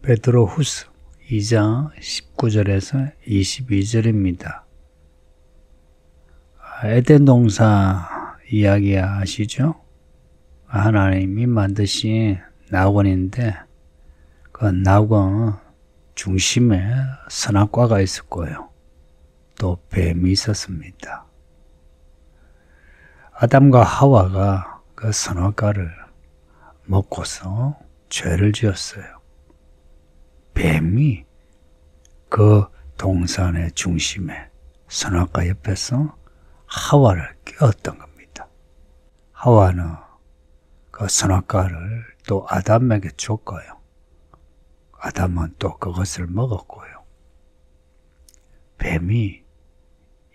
베드로후서 2장 19절에서 22절입니다. 에덴 동산 이야기 아시죠? 하나님이 만드신 낙원인데 그 낙원 중심에 선악과가 있었고요. 또 뱀이 있었습니다. 아담과 하와가 그 선악과를 먹고서 죄를 지었어요. 뱀이 그 동산의 중심에 선악과 옆에서 하와를 껴었던 겁니다. 하와는 그 선악과를 또 아담에게 줬고요. 아담은 또 그것을 먹었고요. 뱀이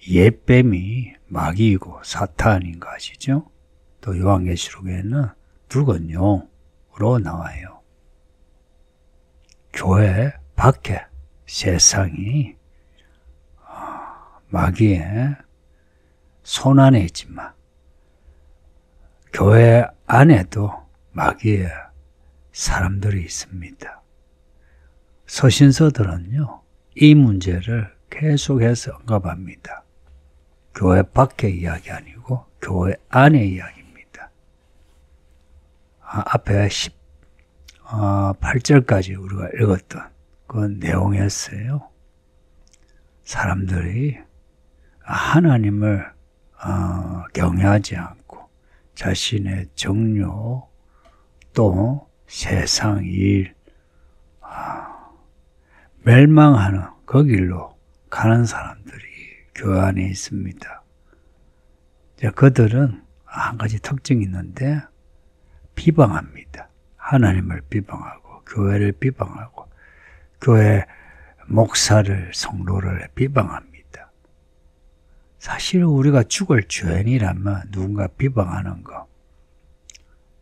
옛뱀이 마귀이고 사탄인 거 아시죠? 또 요한계시록에는 붉은 용으로 나와요. 교회 밖에 세상이 마귀의 손 안에 있지만 교회 안에도 마귀의 사람들이 있습니다. 서신서들은요, 이 문제를 계속해서 언급합니다. 교회 밖의 이야기 아니고 교회 안의 이야기입니다. 앞에 8절까지 우리가 읽었던 그 내용이었어요. 사람들이 하나님을 경외하지 않고 자신의 정욕 또 세상 일 멸망하는 그 길로 가는 사람들이 교회 안에 있습니다. 그들은 한 가지 특징이 있는데 비방합니다. 하나님을 비방하고 교회를 비방하고 교회 목사를 성도를 비방합니다. 사실 우리가 죽을 죄인이라면 누군가 비방하는 거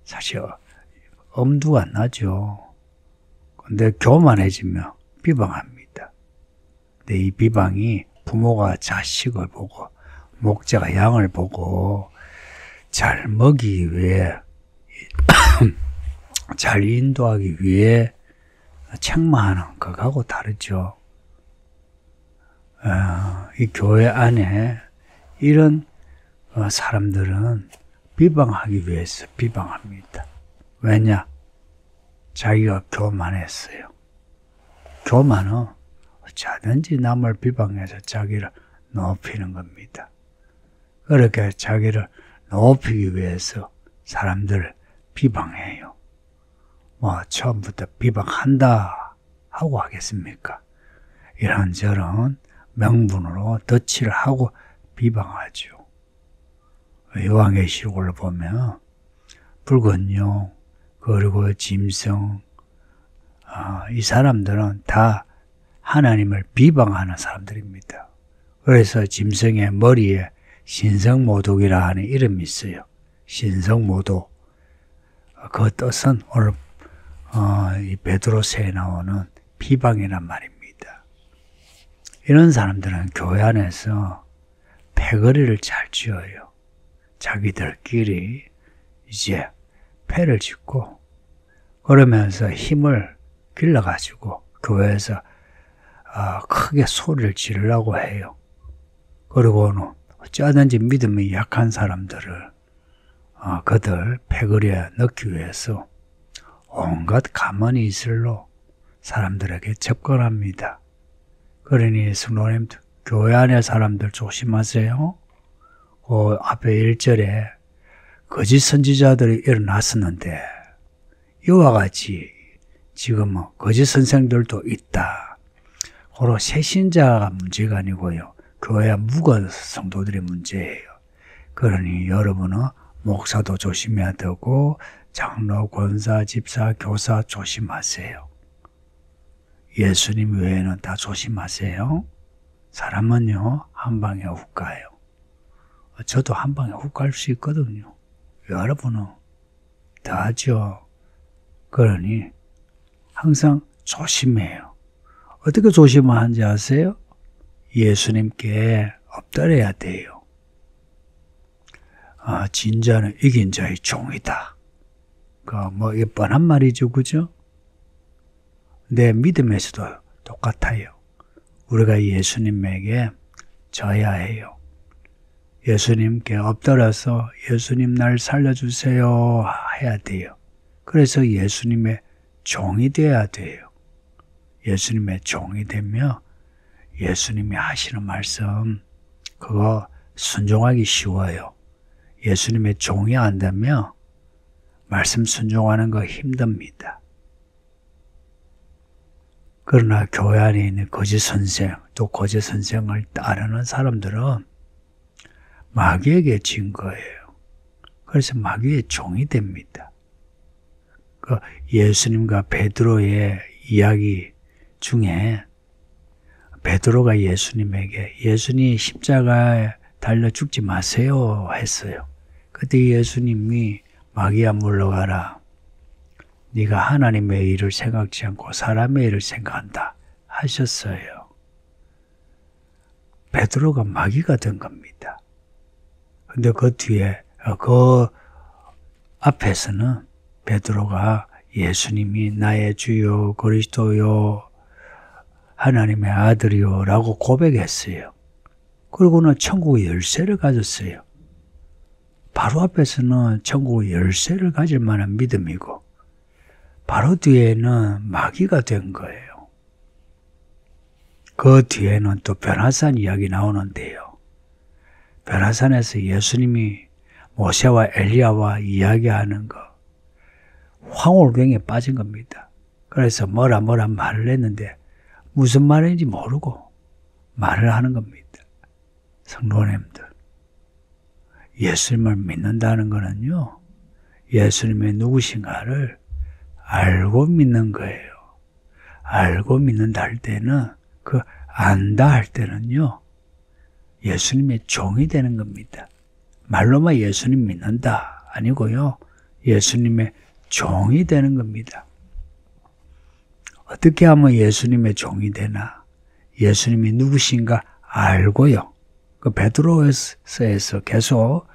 사실 엄두가 안 나죠. 근데 교만해지면 비방합니다. 근데 이 비방이 부모가 자식을 보고 목자가 양을 보고 잘 먹이기 위해 잘 인도하기 위해 책망하는 것하고 다르죠. 이 교회 안에 이런 사람들은 비방하기 위해서 비방합니다. 왜냐? 자기가 교만했어요. 교만은 어쩌든지 남을 비방해서 자기를 높이는 겁니다. 그렇게 자기를 높이기 위해서 사람들을 비방해요. 처음부터 비방한다 하고 하겠습니까? 이런저런 명분으로 덧칠을 하고 비방하죠. 요한계시록을 보면 붉은 용 그리고 짐승 이 사람들은 다 하나님을 비방하는 사람들입니다. 그래서 짐승의 머리에 신성모독이라 하는 이름이 있어요. 신성모독. 그 뜻은 오늘 이 베드로서에 나오는 비방이란 말입니다. 이런 사람들은 교회 안에서 패거리를 잘 지어요. 자기들끼리 이제 패를 짓고 그러면서 힘을 길러가지고 교회에서 크게 소리를 지르려고 해요. 그리고는 어쩌든지 믿음이 약한 사람들을 그들 패거리에 넣기 위해서 온갖 가만히 있을로 사람들에게 접근합니다. 그러니 성도님 교회 안의 사람들 조심하세요. 그 앞에 1절에 거짓 선지자들이 일어났었는데 이와 같이 지금 거짓 선생들도 있다. 고로 새신자가 문제가 아니고요. 교회 묵은 성도들이 문제예요. 그러니 여러분은 목사도 조심해야 되고 장로, 권사, 집사, 교사 조심하세요. 예수님 외에는 다 조심하세요. 사람은요 한 방에 훅 가요. 저도 한 방에 훅 갈 수 있거든요. 여러분은 다 하죠. 그러니 항상 조심해요. 어떻게 조심하는지 아세요? 예수님께 엎드려야 돼요. 진자는 이긴 자의 종이다. 이게 뻔한 말이죠, 그죠? 내 믿음에서도 똑같아요. 우리가 예수님에게 져야 해요. 예수님께 엎드려서 예수님 날 살려주세요 해야 돼요. 그래서 예수님의 종이 되어야 돼요. 예수님의 종이 되면 예수님이 하시는 말씀 그거 순종하기 쉬워요. 예수님의 종이 안 되면 말씀 순종하는 거 힘듭니다. 그러나 교회 안에 있는 거짓 선생, 또 거짓 선생을 따르는 사람들은 마귀에게 진 거예요. 그래서 마귀의 종이 됩니다. 그 예수님과 베드로의 이야기 중에 베드로가 예수님에게 예수님 십자가에 달려 죽지 마세요 했어요. 그때 예수님이 마귀야 물러가라. 네가 하나님의 일을 생각지 않고 사람의 일을 생각한다 하셨어요. 베드로가 마귀가 된 겁니다. 근데 그 뒤에 그 앞에서는 베드로가 예수님이 나의 주요 그리스도요 하나님의 아들이요 라고 고백했어요. 그리고는 천국의 열쇠를 가졌어요. 바로 앞에서는 천국의 열쇠를 가질 만한 믿음이고 바로 뒤에는 마귀가 된 거예요. 그 뒤에는 또 변화산 이야기 나오는데요. 변화산에서 예수님이 모세와 엘리야와 이야기하는 거 황홀경에 빠진 겁니다. 그래서 뭐라 말을 했는데 무슨 말인지 모르고 말을 하는 겁니다. 성도님들, 예수님을 믿는다는 거는요, 예수님의 누구신가를 알고 믿는 거예요. 알고 믿는다 할 때는, 안다 할 때는요, 예수님의 종이 되는 겁니다. 말로만 예수님 믿는다 아니고요, 예수님의 종이 되는 겁니다. 어떻게 하면 예수님의 종이 되나? 예수님이 누구신가 알고요. 그 베드로서에서 계속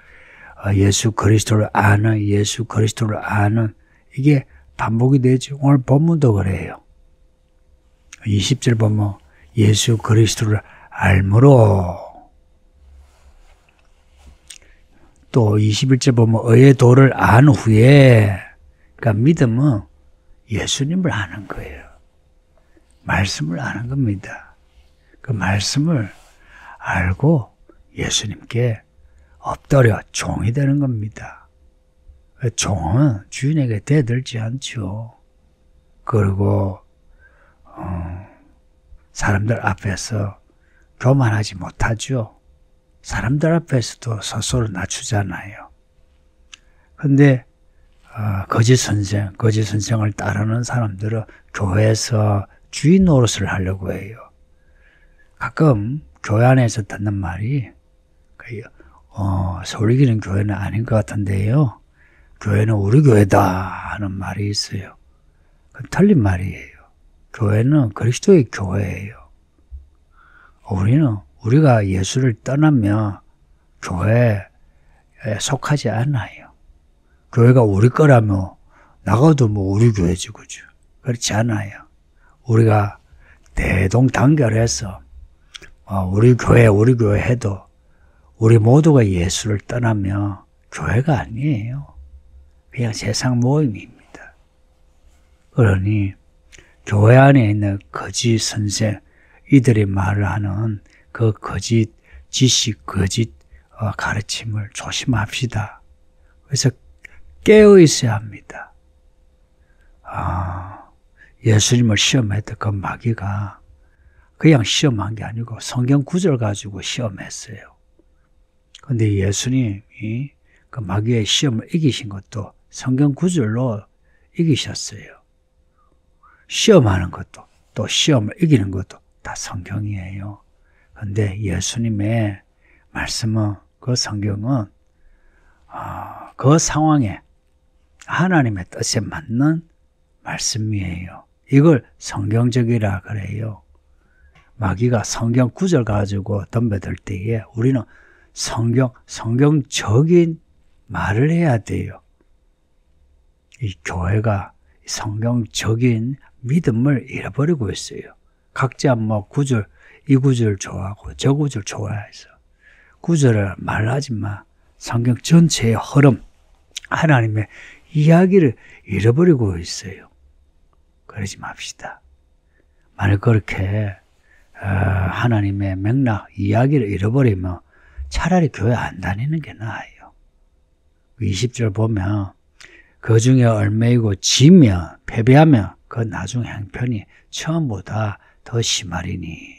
예수 그리스도를 아는, 예수 그리스도를 아는, 이게 반복이 되죠. 오늘 본문도 그래요. 20절 보면 예수 그리스도를 알므로, 또 21절 보면 의의 도를 안 후에, 그러니까 믿음은 예수님을 아는 거예요. 말씀을 아는 겁니다. 그 말씀을 알고 예수님께 엎드려 종이 되는 겁니다. 종은 주인에게 대들지 않죠. 그리고 사람들 앞에서 교만하지 못하죠. 사람들 앞에서도 스스로 낮추잖아요. 근데 거짓 선생을 따르는 사람들은 교회에서 주인 노릇을 하려고 해요. 가끔 교회 안에서 듣는 말이 서울이기는 교회는 아닌 것 같은데요. 교회는 우리 교회다 하는 말이 있어요. 그건 틀린 말이에요. 교회는 그리스도의 교회예요. 우리가 예수를 떠나면 교회에 속하지 않아요. 교회가 우리 거라면 나가도 우리 교회지, 그죠? 그렇지 않아요. 우리가 대동단결해서 우리 교회 해도 우리 모두가 예수를 떠나면 교회가 아니에요. 그냥 세상 모임입니다. 그러니 교회 안에 있는 거짓 선생, 이들이 말을 하는 그 거짓 지식, 거짓 가르침을 조심합시다. 그래서 깨어 있어야 합니다. 예수님을 시험했던 그 마귀가 그냥 시험한 게 아니고 성경 구절 가지고 시험했어요. 근데 예수님이 그 마귀의 시험을 이기신 것도 성경 구절로 이기셨어요. 시험하는 것도 또 시험을 이기는 것도 다 성경이에요. 근데 예수님의 말씀은, 그 성경은 그 상황에 하나님의 뜻에 맞는 말씀이에요. 이걸 성경적이라 그래요. 마귀가 성경 구절 가지고 덤벼들 때에 우리는 성경적인 말을 해야 돼요. 이 교회가 성경적인 믿음을 잃어버리고 있어요. 각자 뭐 구절, 이 구절 좋아하고 저 구절 좋아해서 구절을 말하지만 성경 전체의 흐름, 하나님의 이야기를 잃어버리고 있어요. 그러지 맙시다. 만약 그렇게 하나님의 맥락, 이야기를 잃어버리면 차라리 교회 안 다니는 게 나아요. 20절 보면 그 중에 얽매이고 지면, 패배하면 그 나중 형편이 처음보다 더 심하리니.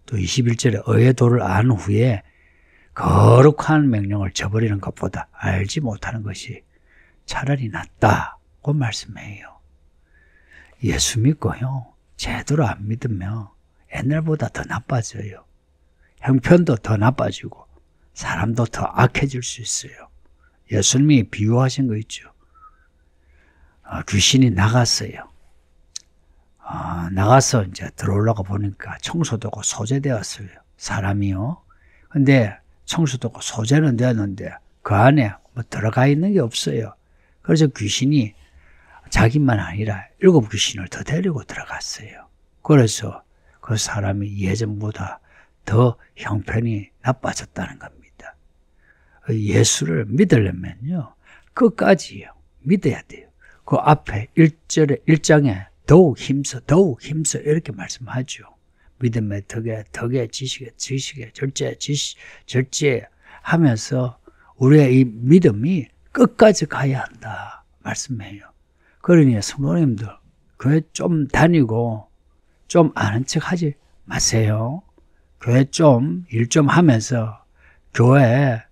또 21절에 의의 도를 안 후에 거룩한 명령을 저버리는 것보다 알지 못하는 것이 차라리 낫다고 말씀해요. 예수 믿고요, 제대로 안 믿으면 옛날보다 더 나빠져요. 형편도 더 나빠지고 사람도 더 악해질 수 있어요. 예수님이 비유하신 거 있죠. 귀신이 나갔어요. 나가서 이제 들어오려고 보니까 청소도고 소재되었어요. 사람이요. 근데 청소도고 소재는 되었는데 그 안에 뭐 들어가 있는 게 없어요. 그래서 귀신이 자기만 아니라 7 귀신을 더 데리고 들어갔어요. 그래서 그 사람이 예전보다 더 형편이 나빠졌다는 겁니다. 예수를 믿으려면요, 끝까지요, 믿어야 돼요. 그 앞에 1장에 더욱 힘써 이렇게 말씀하죠. 믿음의 덕에 지식에 절제 하면서 우리의 이 믿음이 끝까지 가야 한다 말씀해요. 그러니 성도님들, 교회 좀 다니고 좀 아는 척 하지 마세요. 교회 일 좀 하면서 교회에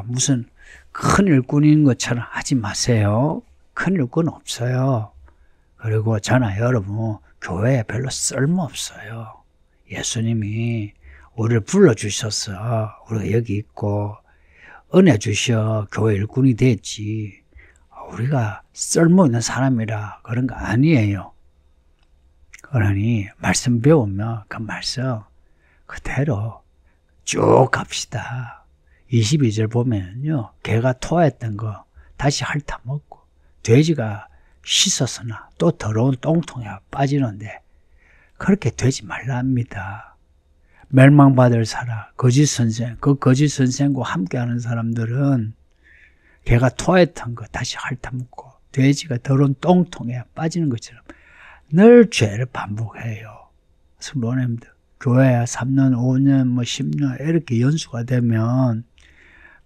무슨 큰 일꾼인 것처럼 하지 마세요. 큰 일꾼 없어요. 그리고 저나 여러분, 교회에 별로 쓸모없어요. 예수님이 우리를 불러주셔서 우리가 여기 있고 은혜 주셔 교회 일꾼이 됐지, 우리가 쓸모있는 사람이라 그런 거 아니에요. 그러니 말씀 배우면 그 말씀 그대로 쭉 갑시다. 22절 보면요, 개가 토했던 거 다시 핥아먹고 돼지가 씻었으나 또 더러운 똥통에 빠지는데 그렇게 되지 말라 합니다. 멸망받을 사람, 거짓 선생, 그 거짓 선생과 함께하는 사람들은 개가 토했던 거 다시 핥아먹고 돼지가 더러운 똥통에 빠지는 것처럼 늘 죄를 반복해요. 성도님들, 교회 3년, 5년, 10년 이렇게 연수가 되면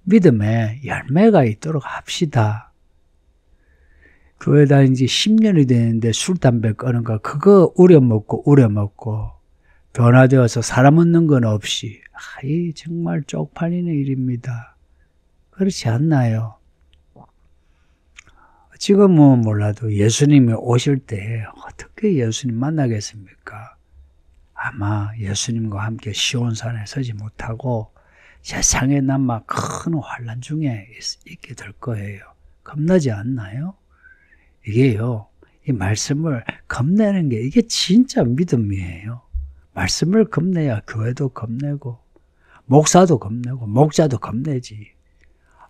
믿음에 열매가 있도록 합시다. 교회 다닌 지 10년이 되는데 술, 담배 꺼는 거 그거 우려먹고 변화되어서 사람 얻는 건 없이, 이 정말 쪽팔리는 일입니다. 그렇지 않나요? 지금은 몰라도 예수님이 오실 때 어떻게 예수님 만나겠습니까? 아마 예수님과 함께 시온산에 서지 못하고 세상에 남아 큰 환난 중에 있게 될 거예요. 겁나지 않나요? 이게요, 이 말씀을 겁내는 게 이게 진짜 믿음이에요. 말씀을 겁내야 교회도 겁내고 목사도 겁내고 목자도 겁내지.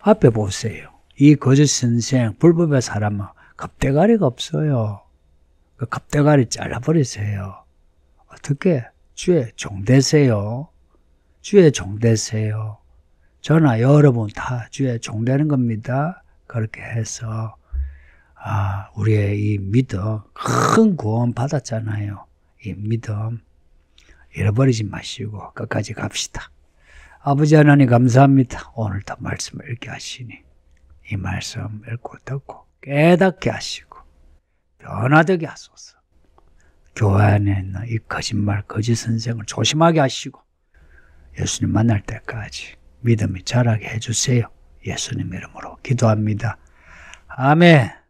앞에 보세요. 이 거짓 선생, 불법의 사람은 겁대가리가 없어요. 그 겁대가리 잘라버리세요. 어떻게? 주의 종 되세요. 주의 종 되세요. 저나 여러분 다 주의 종 되는 겁니다. 그렇게 해서 우리의 이 믿음, 큰 구원 받았잖아요. 이 믿음 잃어버리지 마시고 끝까지 갑시다. 아버지 하나님 감사합니다. 오늘도 말씀을 읽게 하시니 이 말씀 읽고 듣고 깨닫게 하시고 변화되게 하소서. 교회 안에 있는 이 거짓말, 거짓 선생을 조심하게 하시고 예수님 만날 때까지 믿음이 자라게 해주세요. 예수님 이름으로 기도합니다. 아멘.